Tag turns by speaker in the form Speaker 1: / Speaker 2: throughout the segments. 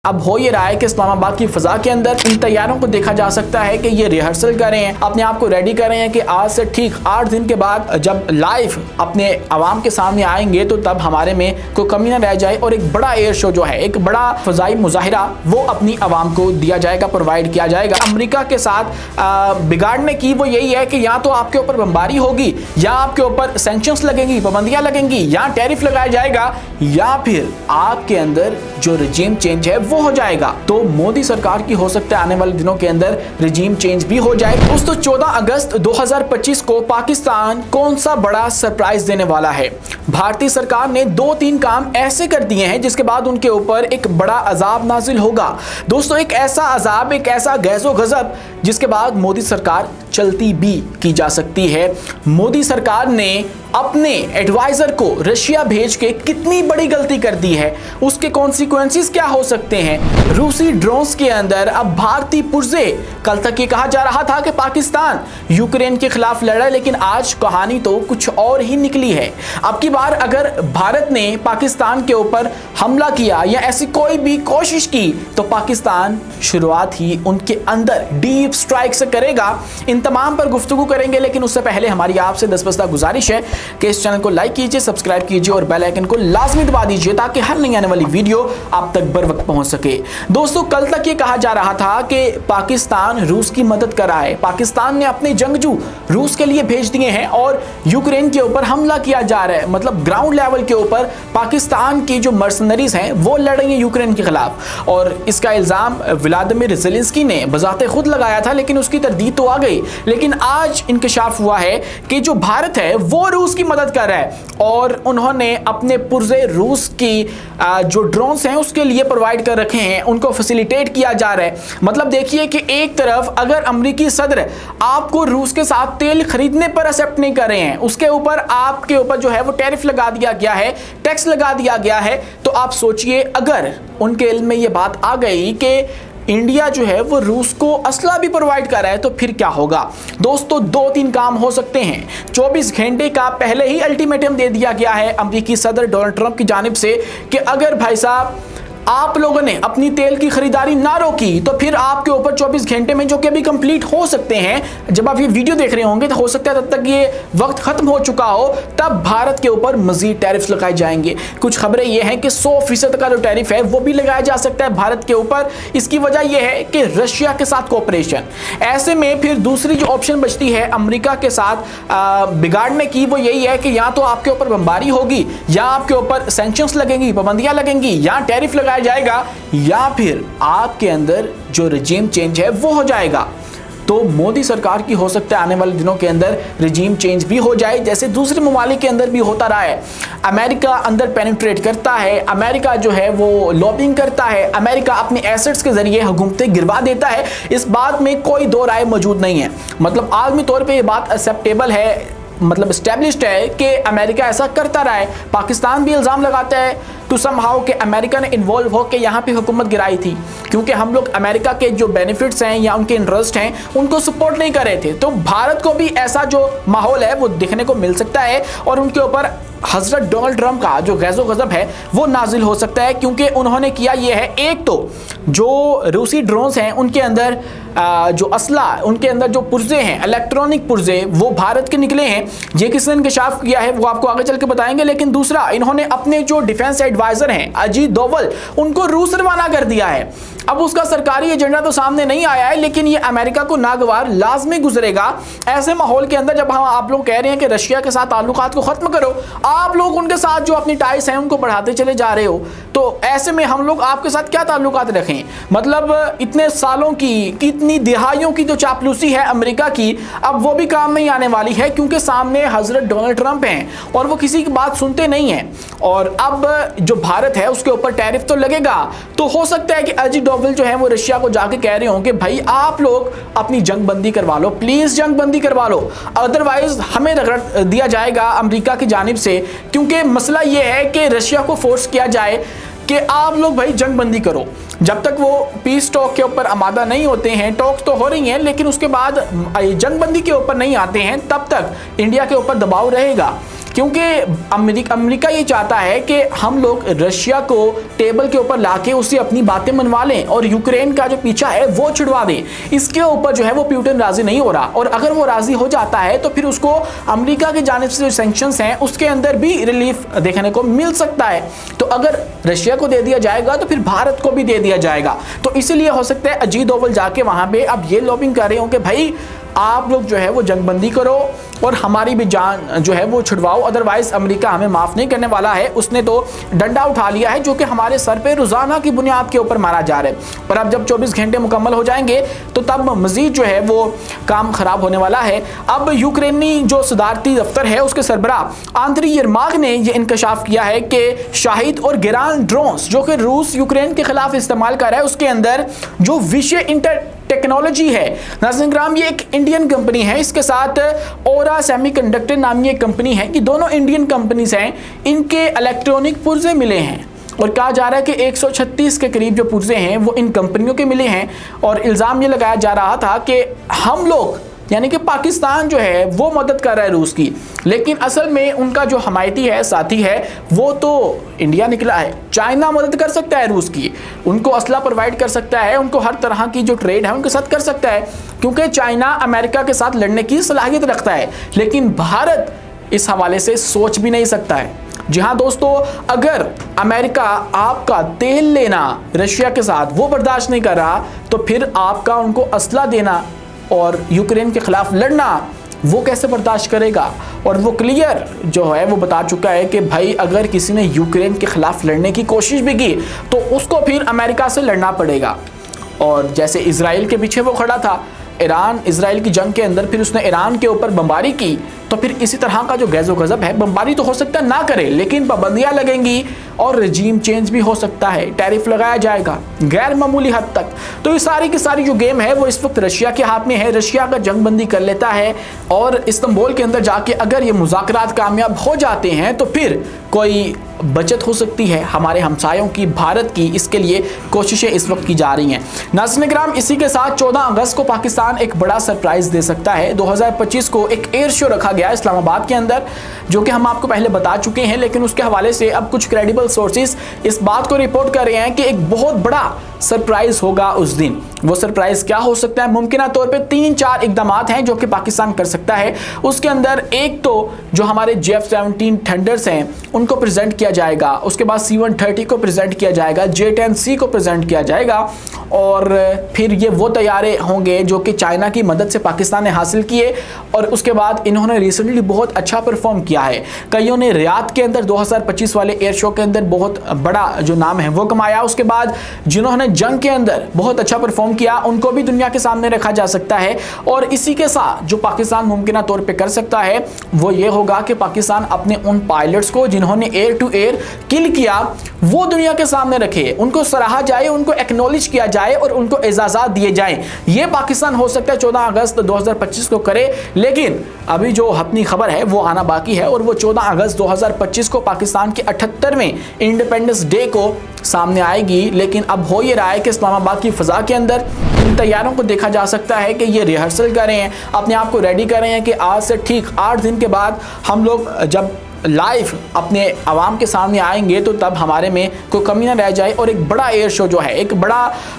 Speaker 1: अब हो ये रहा है कि इस्लामाबाद की फ़ज़ा के अंदर इन तैयारों को देखा जा सकता है कि ये रिहर्सल कर रहे हैं, अपने आप को रेडी कर रहे हैं कि आज से ठीक 8 दिन के बाद जब लाइव अपने आवाम के सामने आएंगे तो तब हमारे में कोई कमी ना रह जाए और एक बड़ा एयर शो जो है, एक बड़ा फ़ज़ाई मुज़ाहिरा वो अपनी आवाम को दिया जाएगा, प्रोवाइड किया जाएगा। अमेरिका के साथ बिगाड़ने की वो यही है कि या तो आपके ऊपर बमबारी होगी, या आपके ऊपर सैंक्शंस लगेंगी, पाबंदियाँ लगेंगी, या टैरिफ लगाया जाएगा, या फिर आपके अंदर जो रजीम चेंज है वो हो जाएगा। तो मोदी सरकार की हो सकता है आने वाले दिनों के अंदर रजीम चेंज भी हो जाए। दोस्तों 14 अगस्त 2025 को पाकिस्तान कौन सा बड़ा सरप्राइज देने वाला है? भारतीय सरकार ने 2-3 काम ऐसे कर दिए हैं जिसके बाद उनके ऊपर एक बड़ा अजाब नाजिल होगा। दोस्तों एक ऐसा अजाब, एक ऐसा गैज़ो गज़ब जिसके बाद मोदी सरकार चलती भी की जा सकती है। मोदी सरकार ने अपने एडवाइजर को रशिया भेज के कितनी बड़ी गलती कर दी है, उसके कॉन्सिक्वेंसेस क्या हो सकते हैं। रूसी ड्रोन्स के अंदर अब भारतीय पुर्जे, कल तक ये कहा जा रहा था कि पाकिस्तान यूक्रेन के खिलाफ लड़ा, लेकिन आज कहानी तो कुछ और ही निकली है। अब की बार अगर भारत ने पाकिस्तान के ऊपर हमला किया या ऐसी कोई भी कोशिश की तो पाकिस्तान शुरुआत ही उनके अंदर डीप स्ट्राइक से करेगा। इन तमाम पर गुफ्तगू करेंगे, लेकिन उससे पहले हमारी आपसे दस्तबस्ता गुजारिश है कि इस चैनल को लाइक कीजिए, सब्सक्राइब कीजिए और बेल आइकन को लाजमी दबा दीजिए ताकि हर नई आने वाली वीडियो आप तक बर वक्त पहुंच सके। दोस्तों कल तक ये कहा जा रहा था कि पाकिस्तान रूस की मदद कर रहा है, पाकिस्तान ने अपने जंगजू रूस के लिए भेज दिए हैं और यूक्रेन के ऊपर हमला किया जा रहा है। मतलब ग्राउंड लेवल के ऊपर पाकिस्तान की जो मर्सनरीज हैं वो लड़ रही हैं यूक्रेन के खिलाफ, और इसका इल्जाम व्लादिमीर ज़ेलेंस्की ने बजाते खुद लगाया था, लेकिन उसकी तरदीद तो आ गई। लेकिन आज इंकशाफ हुआ है कि जो भारत है वो रूस की मदद कर रहा है और उन्होंने अपने पुर्जे रूस की जो ड्रोन्स हैं उसके लिए प्रोवाइड कर रखे हैं, उनको फैसिलिटेट किया जा रहा है। मतलब देखिए कि एक तरफ अगर अमेरिकी सदर आपको रूस के साथ तेल खरीदने पर एक्सेप्ट नहीं कर रहे हैं, उसके ऊपर आपके ऊपर जो है वो टैरिफ लगा दिया गया है, टैक्स लगा दिया गया है, तो आप सोचिए अगर उनके इल्म में ये बात आ गई कि इंडिया जो है वो रूस को असला भी प्रोवाइड कर रहा है तो फिर क्या होगा। दोस्तों 2-3 काम हो सकते हैं। 24 घंटे का पहले ही अल्टीमेटम दे दिया गया है अमेरिकी सदर डोनाल्ड ट्रंप की जानिब से कि अगर भाई साहब आप लोगों ने अपनी तेल की खरीदारी ना रोकी तो फिर आपके ऊपर 24 घंटे में, जो कि अभी कंप्लीट हो सकते हैं, जब आप ये वीडियो देख रहे होंगे तो हो सकता है तब तक ये वक्त खत्म हो चुका हो, तब भारत के ऊपर मजीद टैरिफ्स लगाए जाएंगे। कुछ खबरें ये हैं कि 100% का जो टैरिफ है वो भी लगाया जा सकता है भारत के ऊपर। इसकी वजह यह है कि रशिया के साथ कोऑपरेशन। ऐसे में फिर दूसरी जो ऑप्शन बचती है अमेरिका के साथ बिगाड़ने की, वो यही है कि या तो आपके ऊपर बमबारी होगी, या आपके ऊपर सैंक्शंस लगेंगी, पाबंदियां लगेंगी, या टैरिफ लगाया जाएगा, या फिर आपके अंदर जो रजीम चेंज है वो हो जाएगा। तो मोदी सरकार की हो सकता है आने वाले दिनों के अंदर रजीम चेंज भी हो जाए, जैसे दूसरे ममालिक के अंदर भी होता रहा है। अमेरिका अंदर पेनिट्रेट करता है, अमेरिका जो है वो लॉबिंग करता है, अमेरिका अपने एसेट्स के जरिए हुकूमतें गिरवा देता है। इस बात में कोई दो राय मौजूद नहीं है। मतलब आलमी तौर पर यह बात एक्सेप्टेबल है, मतलब एस्टेब्लिश्ड है कि अमेरिका ऐसा करता रहा है। पाकिस्तान भी इल्ज़ाम लगाता है टू समहाउ कि अमेरिका ने इन्वॉल्व होकर यहाँ पे हुकूमत गिराई थी, क्योंकि हम लोग अमेरिका के जो बेनिफिट्स हैं या उनके इंटरेस्ट हैं उनको सपोर्ट नहीं कर रहे थे। तो भारत को भी ऐसा जो माहौल है वो देखने को मिल सकता है और उनके ऊपर हजरत डोनाल्ड ट्रंप का जो गैज़ो गज़ब है वो नाजिल हो सकता है, क्योंकि उन्होंने किया ये है, एक तो जो रूसी ड्रोन्स हैं उनके अंदर जो असला, उनके अंदर जो पुर्जे हैं, इलेक्ट्रॉनिक पुर्जे, वो भारत के निकले हैं। ये किसने इंकशाफ किया है वो आपको आगे चल के बताएंगे। लेकिन दूसरा, इन्होंने अपने जो डिफेंस एडवाइजर हैं अजीत डोवल, उनको रूस रवाना कर दिया है। अब उसका सरकारी एजेंडा तो सामने नहीं आया है, लेकिन ये अमेरिका को नागवार लाजमी गुजरेगा। ऐसे माहौल के अंदर जब हम आप लोग कह रहे हैं कि रशिया के साथ ताल्लुकात को खत्म करो, आप लोग उनके साथ जो अपनी टाइस हैं उनको बढ़ाते चले जा रहे हो, तो ऐसे में हम लोग आपके साथ क्या ताल्लुकात रखें। मतलब इतने सालों की, कितनी दिहाइयों की जो चापलूसी है अमेरिका की, अब वो भी काम नहीं आने वाली है, क्योंकि सामने हजरत डोनाल्ड ट्रंप हैं और वो किसी की बात सुनते नहीं हैं। और अब जो भारत है उसके ऊपर टैरिफ तो लगेगा, तो हो सकता है कि अजीत डोवल जो है वो रशिया को जाके कह रहे हो कि भाई आप लोग अपनी जंग बंदी करवा लो, प्लीज जंग बंदी करवा लो, अदरवाइज हमें रगड़ दिया जाएगा अमेरिका की जानिब से। क्योंकि मसला ये है कि रशिया को फोर्स किया जाए कि आप लोग भाई जंग बंदी करो। जब तक वो पीस टॉक के ऊपर आमादा नहीं होते हैं, टॉक्स तो हो रही हैं, लेकिन उसके बाद जंग बंदी के ऊपर नहीं आते हैं, तब तक इंडिया के ऊपर दबाव रहेगा। क्योंकि अमेरिका ये चाहता है कि हम लोग रशिया को टेबल के ऊपर लाके उससे अपनी बातें मनवा लें और यूक्रेन का जो पीछा है वो छुड़वा दें। इसके ऊपर जो है वो पुतिन राजी नहीं हो रहा, और अगर वो राजी हो जाता है तो फिर उसको अमेरिका की जानिब से जो सैंक्शंस हैं उसके अंदर भी रिलीफ देखने को मिल सकता है। तो अगर रशिया को दे दिया जाएगा तो फिर भारत को भी दे दिया जाएगा। तो इसीलिए हो सकता है अजीत डोभाल जाके वहां पे अब ये लॉबिंग कर रहे हो कि भाई आप लोग जो है वो जंगबंदी करो और हमारी भी जान जो है वो छुड़वाओ, अदरवाइज अमेरिका हमें माफ नहीं करने वाला है। उसने तो डंडा उठा लिया है जो कि हमारे सर पे रोजाना की बुनियाद के ऊपर मारा जा रहा है। और अब जब 24 घंटे मुकम्मल हो जाएंगे तो तब मजीद जो है वो काम खराब होने वाला है। अब यूक्रेनी जो सदारती दफ्तर है उसके सरबराह आंद्री यरमाक ने यह इंकशाफ किया है कि शाहिद और गिरान ड्रोन्स जो कि रूस यूक्रेन के खिलाफ इस्तेमाल कर रहा है उसके अंदर जो विषय टेक्नोलॉजी है। नाज़रीन किराम, ये एक इंडियन कंपनी है, इसके साथ ओरा सेमीकंडक्टर नामी एक कंपनी है। ये दोनों इंडियन कंपनीज हैं। इनके इलेक्ट्रॉनिक पुर्जे मिले हैं और कहा जा रहा है कि 136 के करीब जो पुर्जे हैं वो इन कंपनियों के मिले हैं। और इल्ज़ाम ये लगाया जा रहा था कि हम लोग यानी कि पाकिस्तान जो है वो मदद कर रहा है रूस की, लेकिन असल में उनका जो हमायती है, साथी है, वो तो इंडिया निकला है। चाइना मदद कर सकता है रूस की, उनको असला प्रोवाइड कर सकता है, उनको हर तरह की जो ट्रेड है उनके साथ कर सकता है, क्योंकि चाइना अमेरिका के साथ लड़ने की सलाहियत रखता है। लेकिन भारत इस हवाले से सोच भी नहीं सकता है। जी हाँ दोस्तों, अगर अमेरिका आपका तेल लेना रशिया के साथ वो बर्दाश्त नहीं कर रहा तो फिर आपका उनको असला देना और यूक्रेन के खिलाफ लड़ना वो कैसे बर्दाश्त करेगा। और वो क्लियर जो है वो बता चुका है कि भाई अगर किसी ने यूक्रेन के खिलाफ लड़ने की कोशिश भी की तो उसको फिर अमेरिका से लड़ना पड़ेगा। और जैसे इजराइल के पीछे वो खड़ा था ईरान इसराइल की जंग के अंदर, फिर उसने ईरान के ऊपर बमबारी की, तो फिर इसी तरह का जो गैज़ो गज़ब है, बमबारी तो हो सकता है ना करे लेकिन पाबंदियां लगेंगी और रजीम चेंज भी हो सकता है, टैरिफ लगाया जाएगा गैर मामूली हद तक। तो ये सारी की सारी जो गेम है वो इस वक्त रशिया के हाथ में है। रशिया का जंगबंदी कर लेता है और इस्तांबुल के अंदर जाके अगर ये मुज़ाकरात कामयाब हो जाते हैं तो फिर कोई बचत हो सकती है हमारे हमसायों की, भारत की। इसके लिए कोशिशें इस वक्त की जा रही हैं। नाज़रीन किराम, इसी के साथ 14 अगस्त को पाकिस्तान एक बड़ा सरप्राइज़ दे सकता है। 2025 को एक एयर शो रखा गया इस्लामाबाद के अंदर, जो कि हम आपको पहले बता चुके हैं, लेकिन उसके हवाले से अब कुछ क्रेडिबल सोर्सेज इस बात को रिपोर्ट कर रहे हैं कि एक बहुत बड़ा सरप्राइज होगा उस दिन। वो सरप्राइज क्या हो सकता है? मुमकिन तौर पे 3-4 इकदाम हैं जो कि पाकिस्तान कर सकता है। उसके अंदर एक तो जो हमारे J-17 थंडर्स हैं उनको प्रेजेंट किया जाएगा, उसके बाद C-130 को प्रेजेंट किया जाएगा, J-10C को प्रेजेंट किया जाएगा, और फिर ये वो तैयारे होंगे जो कि चाइना की मदद से पाकिस्तान ने हासिल किए और उसके बाद इन्होंने रिसेंटली बहुत अच्छा परफॉर्म किया है। कईयों ने रियाद के अंदर 2025 वाले एयर शो के अंदर बहुत बड़ा जो नाम है वो कमाया। उसके बाद जिन्होंने जंग के अंदर बहुत अच्छा परफॉर्म किया उनको भी दुनिया के सामने रखा जा सकता है। और इसी के साथ जो पाकिस्तान मुमकिन तौर पे कर सकता है वो ये होगा कि पाकिस्तान अपने उन पायलट्स को जिन्होंने एयर टू एयर किल किया वो दुनिया के सामने रखे, उनको सराहा जाए, उनको एक्नॉलेज किया जाए और उनको एजाज़ात दिए जाएं। ये पाकिस्तान हो सकता है 14 अगस्त 2025 को करे, लेकिन अभी जो हतमी खबर है वो आना बाकी है और वो 14 अगस्त 2025 को पाकिस्तान के 78वें इंडिपेंडेंस डे को सामने आएगी। लेकिन अब हो ये रहा है कि इस्लामाबाद की फ़ज़ा के अंदर इन तैयारों को देखा जा सकता है कि ये रिहर्सल कर रहे हैं, अपने आप को रेडी कर रहे हैं कि आज से ठीक 8 दिन के बाद हम लोग जब लाइव अपने आवाम के सामने आएंगे तो तब हमारे में कोई कमी ना रह जाए और एक बड़ा एयर शो जो है, एक बड़ा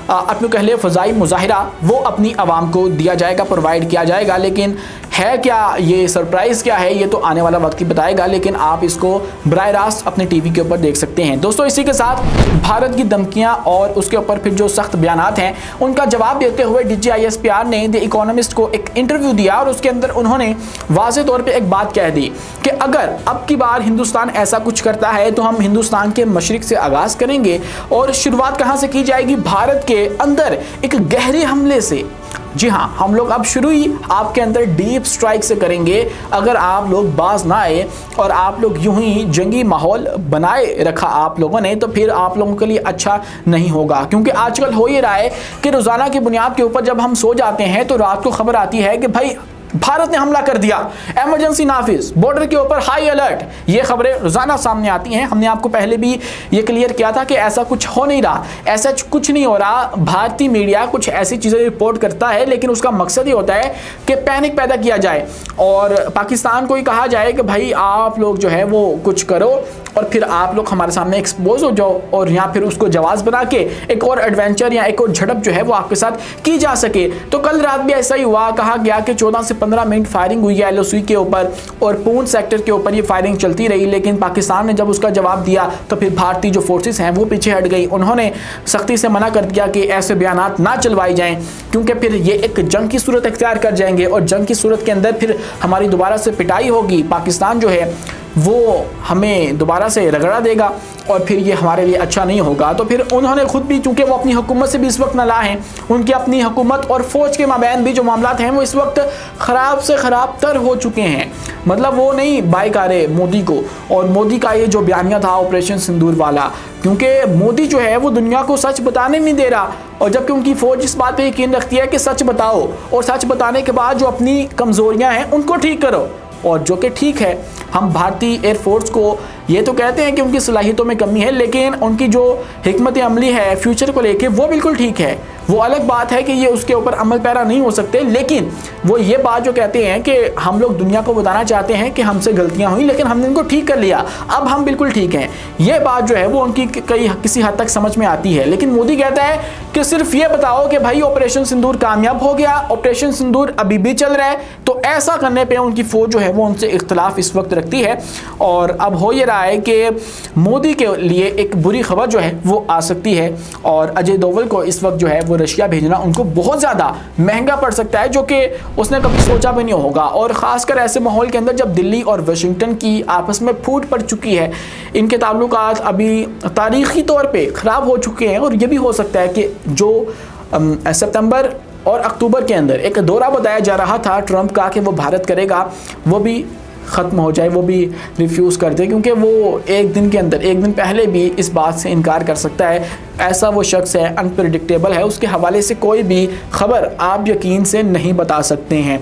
Speaker 1: अपने कह ले फ़ज़ाई मुज़ाहिरा वो अपनी आवाम को दिया जाएगा, प्रोवाइड किया जाएगा। लेकिन है क्या ये सरप्राइज़ क्या है ये तो आने वाला वक्त ही बताएगा, लेकिन आप इसको बराह रास्त अपने टीवी के ऊपर देख सकते हैं। दोस्तों, इसी के साथ भारत की धमकियां और उसके ऊपर फिर जो सख्त बयानात हैं उनका जवाब देते हुए DGISPR ने द इकोनॉमिस्ट को एक इंटरव्यू दिया और उसके अंदर उन्होंने वाज़ेह तौर पर एक बात कह दी कि अगर अब की बार हिंदुस्तान ऐसा कुछ करता है तो हम हिंदुस्तान के मशरिक से आगाज़ करेंगे और शुरुआत कहाँ से की जाएगी? भारत के अंदर एक गहरे हमले से। जी हाँ, हम लोग अब शुरू ही आपके अंदर डीप स्ट्राइक से करेंगे। अगर आप लोग बाज ना आए और आप लोग यूं ही जंगी माहौल बनाए रखा आप लोगों ने तो फिर आप लोगों के लिए अच्छा नहीं होगा। क्योंकि आजकल हो ये रहा है कि रोज़ाना की बुनियाद के ऊपर जब हम सो जाते हैं तो रात को खबर आती है कि भाई भारत ने हमला कर दिया, इमरजेंसी नाफिज, बॉर्डर के ऊपर हाई अलर्ट। ये खबरें रोजाना सामने आती हैं। हमने आपको पहले भी ये क्लियर किया था कि ऐसा कुछ हो नहीं रहा, ऐसा कुछ नहीं हो रहा। भारतीय मीडिया कुछ ऐसी चीजें रिपोर्ट करता है, लेकिन उसका मकसद ये होता है कि पैनिक पैदा किया जाए और पाकिस्तान को ही कहा जाए कि भाई आप लोग जो है वो कुछ करो और फिर आप लोग हमारे सामने एक्सपोज हो जाओ, और यहाँ फिर उसको जवाब बना के एक और एडवेंचर या एक और झड़प जो है वो आपके साथ की जा सके। तो कल रात भी ऐसा ही हुआ। कहा गया कि 14 से 15 मिनट फायरिंग हुई है LOC के ऊपर और पूंछ सेक्टर के ऊपर ये फायरिंग चलती रही, लेकिन पाकिस्तान ने जब उसका जवाब दिया तो फिर भारतीय जो फोर्सेस हैं वो पीछे हट गई। उन्होंने सख्ती से मना कर दिया कि ऐसे बयानात ना चलवाई जाएं, क्योंकि फिर ये एक जंग की सूरत इख्तियार कर जाएंगे और जंग की सूरत के अंदर फिर हमारी दोबारा से पिटाई होगी। पाकिस्तान जो है वो हमें दोबारा से रगड़ा देगा और फिर ये हमारे लिए अच्छा नहीं होगा। तो फिर उन्होंने खुद भी, चूंकि वो अपनी हुकूमत से भी इस वक्त नाला हैं, उनकी अपनी हुकूमत और फौज के माबैन भी जो मामलात हैं वो इस वक्त ख़राब से ख़राब तर हो चुके हैं। मतलब वो नहीं बाइक आ रहे मोदी को, और मोदी का ये जो बयानिया था ऑपरेशन सिंदूर वाला, क्योंकि मोदी जो है वो दुनिया को सच बताने नहीं दे रहा, और जबकि उनकी फ़ौज इस बात पर यकीन रखती है कि सच बताओ और सच बताने के बाद जो अपनी कमज़ोरियाँ हैं उनको ठीक करो, और जो कि ठीक है। हम भारतीय एयरफोर्स को ये तो कहते हैं कि उनकी सलाहियतों में कमी है, लेकिन उनकी जो हिकमत अमली है फ्यूचर को लेके वो बिल्कुल ठीक है। वो अलग बात है कि ये उसके ऊपर अमल पैरा नहीं हो सकते, लेकिन वो ये बात जो कहते हैं कि हम लोग दुनिया को बताना चाहते हैं कि हमसे गलतियां हुई लेकिन हमने इनको ठीक कर लिया, अब हम बिल्कुल ठीक हैं। ये बात जो है वो उनकी किसी हद तक समझ में आती है। लेकिन मोदी कहता है कि सिर्फ ये बताओ कि भाई ऑपरेशन सिंदूर कामयाब हो गया, ऑपरेशन सिंदूर अभी भी चल रहा है। तो ऐसा करने पर उनकी फौज जो है वो उनसे इख्तलाफ इस वक्त रखती है, और अब हो ये रहा है कि मोदी के लिए एक बुरी खबर जो है वो आ सकती है, और अजय डोवल को इस वक्त जो है वो रशिया भेजना उनको बहुत ज़्यादा महंगा पड़ सकता है, जो कि उसने कभी सोचा भी नहीं होगा। और ख़ासकर ऐसे माहौल के अंदर जब दिल्ली और वाशिंगटन की आपस में फूट पड़ चुकी है, इनके ताल्लुकात अभी तारीख़ी तौर पे ख़राब हो चुके हैं, और ये भी हो सकता है कि जो सितंबर और अक्टूबर के अंदर एक दौरा बताया जा रहा था ट्रंप का कि वो भारत करेगा, वो भी ख़त्म हो जाए, वो भी रिफ्यूज़ कर दे, क्योंकि वो एक दिन के अंदर, एक दिन पहले भी इस बात से इनकार कर सकता है। ऐसा वो शख्स है, अनप्रेडिक्टेबल है, उसके हवाले से कोई भी खबर आप यकीन से नहीं बता सकते हैं।